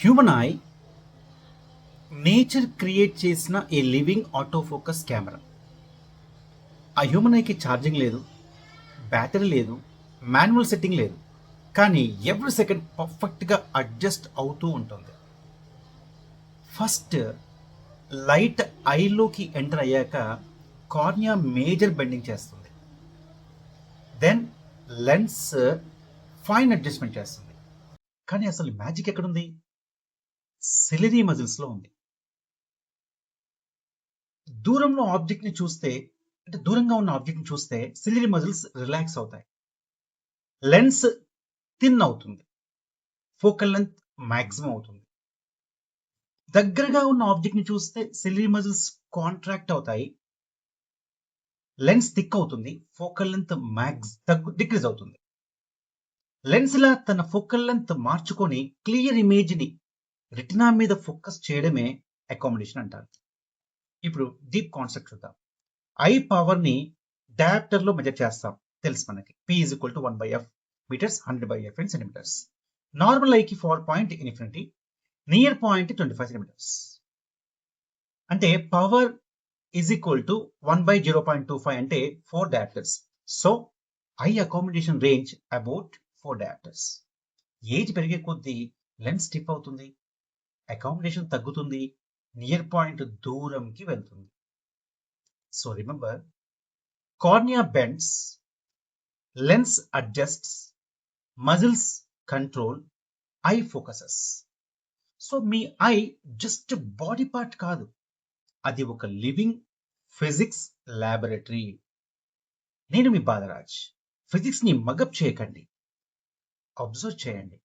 Human I nature create చేసిన ఏ living autofocus camera. ఆ human ఐకి ఛార్జింగ్ లేదు, బ్యాటరీ లేదు, మాన్యువల్ సెట్టింగ్ లేదు, కానీ ఎవ్రీ సెకండ్ పర్ఫెక్ట్గా అడ్జస్ట్ అవుతూ ఉంటుంది. ఫస్ట్ లైట్ ఐలోకి ఎంటర్ అయ్యాక కార్నియా మేజర్ బెండింగ్ చేస్తుంది. దెన్ లెన్స్ ఫైన్ అడ్జస్ట్మెంట్ చేస్తుంది. కానీ అసలు మ్యాజిక్ ఎక్కడుంది? సిలిరీ మజిల్స్లో ఉంది. దూరంలో ఆబ్జెక్ట్ని చూస్తే దూరంగా ఉన్న ఆబ్జెక్ట్ని చూస్తే సిలిరీ మజిల్స్ రిలాక్స్ అవుతాయి, లెన్స్ థిన్ అవుతుంది, ఫోకల్ లెంత్ మ్యాక్సిమం అవుతుంది. దగ్గరగా ఉన్న ఆబ్జెక్ట్ని చూస్తే సిలిరీ మజిల్స్ కాంట్రాక్ట్ అవుతాయి, లెన్స్ థిక్ అవుతుంది, ఫోకల్ లెంత్ డిక్రీజ్ అవుతుంది. లెన్స్ ఇలా తన ఫోకల్ లెంత్ మార్చుకొని క్లియర్ ఇమేజ్ని రెటినా మీద ఫోకస్ చేయడమే అకామిడేషన్ అంటారు. ఇప్పుడు డీప్ కాన్సెప్ట్ చూద్దాం. ఐ పవర్ని డయాప్టర్లో మెజర్ చేస్తాం, తెలుసు మనకి. P is equal to 1/f meters, 100/f in centimeters. Normal ఐకి far point infinity, near point 25 centimeters. అంటే పవర్ ఈజ్ ఈక్వల్ టు 1/0.25 అంటే 4 dioptres. So eye accommodation range about 4 dioptres. Age పెరిగే కొద్దీ లెన్స్ స్టిప్ అవుతుంది, accommodation తగ్గుతుంది, near point దూరంకి వెళ్తుంది. So remember, cornea bends, lens adjusts, muscles control, eye focuses. So మీ eye just body part కాదు, అది ఒక లివింగ్ ఫిజిక్స్ ల్యాబొరేటరీ. నేను మీ బాలరాజ్. ఫిజిక్స్ని మగప్ చేయకండి, అబ్జర్వ్ చేయండి.